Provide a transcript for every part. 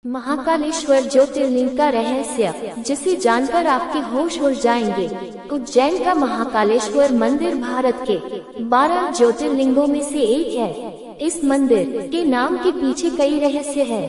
महाकालेश्वर ज्योतिर्लिंग का रहस्य, जिसे जानकर आपके होश उड़ जाएंगे। उज्जैन का महाकालेश्वर मंदिर भारत के 12 ज्योतिर्लिंगों में से एक है। इस मंदिर के नाम के पीछे कई रहस्य है।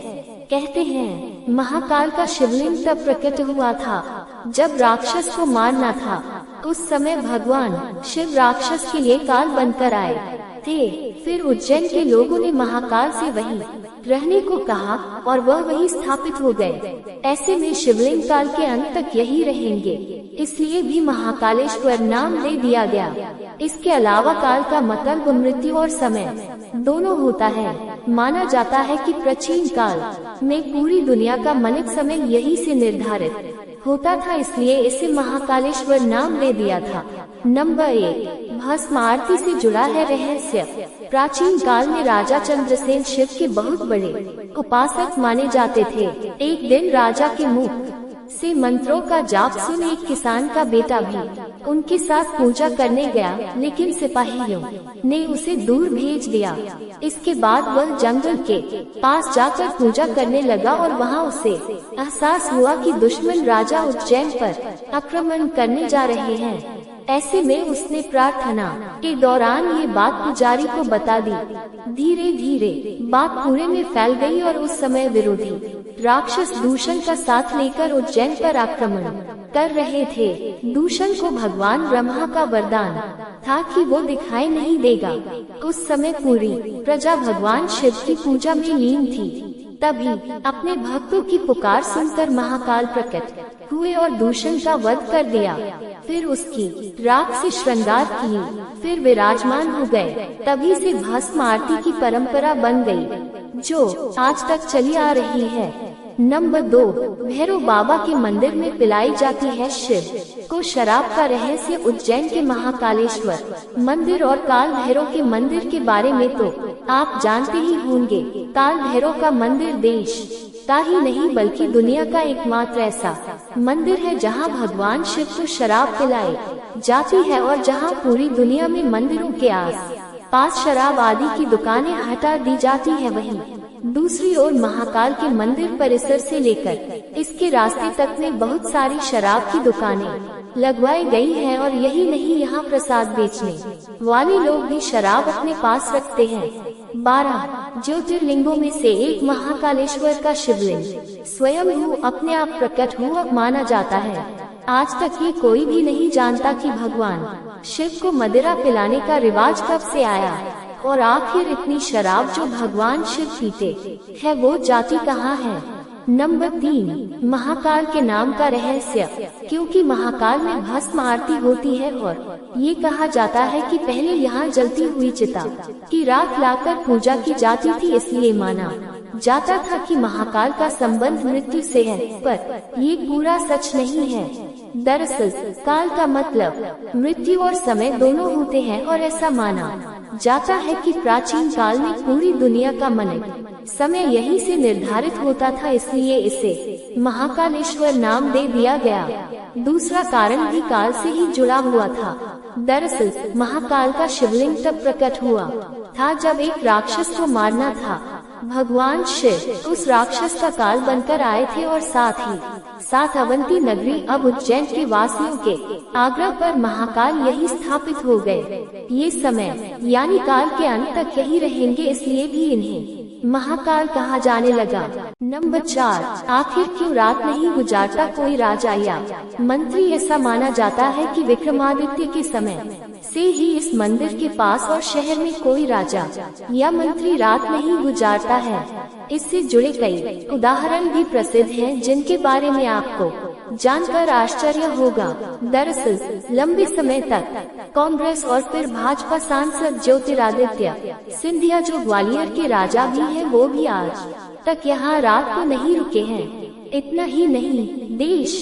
कहते हैं महाकाल का शिवलिंग तब प्रकट हुआ था जब राक्षस को मारना था। उस समय भगवान शिव राक्षस के लिए काल बनकर आए थे। फिर उज्जैन के लोगों ने महाकाल से वहीं रहने को कहा और वह वहीं स्थापित हो गए। ऐसे में शिवलिंग काल के अंत तक यही रहेंगे, इसलिए भी महाकालेश्वर नाम दे दिया गया। इसके अलावा काल का मतलब मृत्यु और समय दोनों होता है। माना जाता है कि प्राचीन काल में पूरी दुनिया का मानक समय यही से निर्धारित होता था, इसलिए इसे महाकालेश्वर नाम दे दिया था। नंबर 1, भस्म आरती से जुड़ा है रहस्य। प्राचीन काल में राजा चंद्रसेन शिव के बहुत बड़े उपासक माने जाते थे। एक दिन राजा के मुख से मंत्रों का जाप सुन एक किसान का बेटा भी उनके साथ पूजा करने गया, लेकिन सिपाहियों ने उसे दूर भेज दिया। इसके बाद वह जंगल के पास जाकर पूजा करने लगा और वहां उसे एहसास हुआ कि दुश्मन राजा उज्जैन पर आक्रमण करने जा रहे हैं। ऐसे में उसने प्रार्थना के दौरान ये बात पुजारी को बता दी। धीरे धीरे बात पूरे में फैल गई और उस समय विरोधी राक्षस दूषण का साथ लेकर उज्जैन पर आक्रमण कर रहे थे। दूषण को भगवान ब्रह्मा का वरदान था कि वो दिखाई नहीं देगा। उस समय पूरी प्रजा भगवान शिव की पूजा में लीन थी। तभी अपने भक्तों की पुकार सुनकर महाकाल प्रकट हुए और दूषण का वध कर दिया। फिर उसकी राख से श्रृंगार की, फिर विराजमान हो गए। तभी से भस्म आरती की परंपरा बन गई, जो आज तक चली आ रही है। नंबर 2, भैरव बाबा के मंदिर में पिलाई जाती है शिव को शराब का रहस्य। उज्जैन के महाकालेश्वर मंदिर और काल भैरव के मंदिर के बारे में तो आप जानते ही होंगे। काल भैरव का मंदिर देश का ही नहीं बल्कि दुनिया का एकमात्र ऐसा मंदिर है जहां भगवान शिव को शराब पिलाई जाती है और जहां पूरी दुनिया में मंदिरों के आस पास शराब आदि की दुकानें हटा दी जाती है। वहीं दूसरी ओर महाकाल के मंदिर परिसर से लेकर इसके रास्ते तक में बहुत सारी शराब की दुकानें लगवाई गई हैं और यही नहीं, यहाँ प्रसाद बेचने वाले लोग भी शराब अपने पास रखते हैं। 12 ज्योतिर्लिंगों में से एक महाकालेश्वर का शिवलिंग स्वयं अपने आप प्रकट हुआ माना जाता है। आज तक ये कोई भी नहीं जानता कि भगवान शिव को मदिरा पिलाने का रिवाज कब से आया और आखिर इतनी शराब जो भगवान शिव पीते है वो जाती कहाँ है। नंबर 3, महाकाल के नाम का रहस्य। क्योंकि महाकाल में भस्म आरती होती है और ये कहा जाता है कि पहले यहाँ जलती हुई चिता की राख लाकर पूजा की जाती थी, इसलिए माना जाता था कि महाकाल का संबंध मृत्यु से है, पर ये पूरा सच नहीं है। दरअसल काल का मतलब मृत्यु और समय दोनों होते हैं और ऐसा माना जाता है कि प्राचीन काल में पूरी दुनिया का मानक समय यही से निर्धारित होता था, इसलिए इसे महाकालेश्वर नाम दे दिया गया। दूसरा कारण भी काल से ही जुड़ा हुआ था। दरअसल महाकाल का शिवलिंग तब प्रकट हुआ था जब एक राक्षस को मारना था। भगवान शिव उस राक्षस का काल बनकर आए थे और साथ अवंती नगरी अब उज्जैन के वासियों के आग्रह पर महाकाल यही स्थापित हो गए। ये समय यानी काल के अंत तक यही रहेंगे, इसलिए भी इन्हें महाकाल कहा जाने लगा। नंबर 4, आखिर क्यों रात नहीं गुजारता कोई राजा या मंत्री। ऐसा माना जाता है कि विक्रमादित्य के समय से ही इस मंदिर के पास और शहर में कोई राजा या मंत्री रात नहीं गुजारता है। इससे जुड़े कई उदाहरण भी प्रसिद्ध हैं, जिनके बारे में आपको जानकर आश्चर्य होगा। दरअसल लंबे समय तक कांग्रेस और फिर भाजपा सांसद ज्योतिरादित्य सिंधिया, जो ग्वालियर के राजा भी हैं, वो भी आज तक यहाँ रात को नहीं रुके हैं। इतना ही नहीं, देश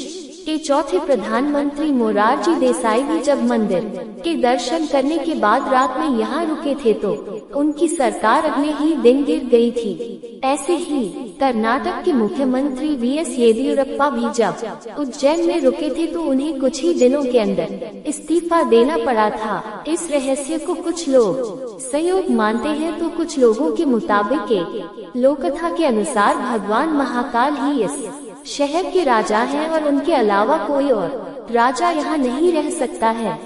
के चौथे प्रधानमंत्री मोरारजी देसाई भी जब मंदिर के दर्शन करने के बाद रात में यहाँ रुके थे तो उनकी सरकार अगले ही दिन गिर गई थी। ऐसे ही कर्नाटक के मुख्यमंत्री वीएस येदियुरप्पा भी जब उज्जैन में रुके थे तो उन्हें कुछ ही दिनों के अंदर इस्तीफा देना पड़ा था। इस रहस्य को कुछ लोग संयोग मानते हैं तो कुछ लोगों के मुताबिक एक लोककथा के अनुसार भगवान महाकाल ही इस शहर के राजा हैं और उनके अलावा कोई और राजा यहाँ नहीं रह सकता है।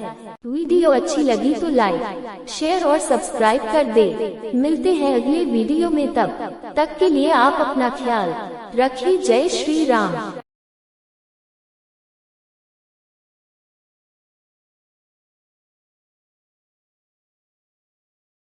वीडियो अच्छी लगी तो लाइक, शेयर और सब्सक्राइब कर दे। मिलते हैं अगले वीडियो में, तब तक के लिए आप अपना ख्याल रखिए। जय श्री राम।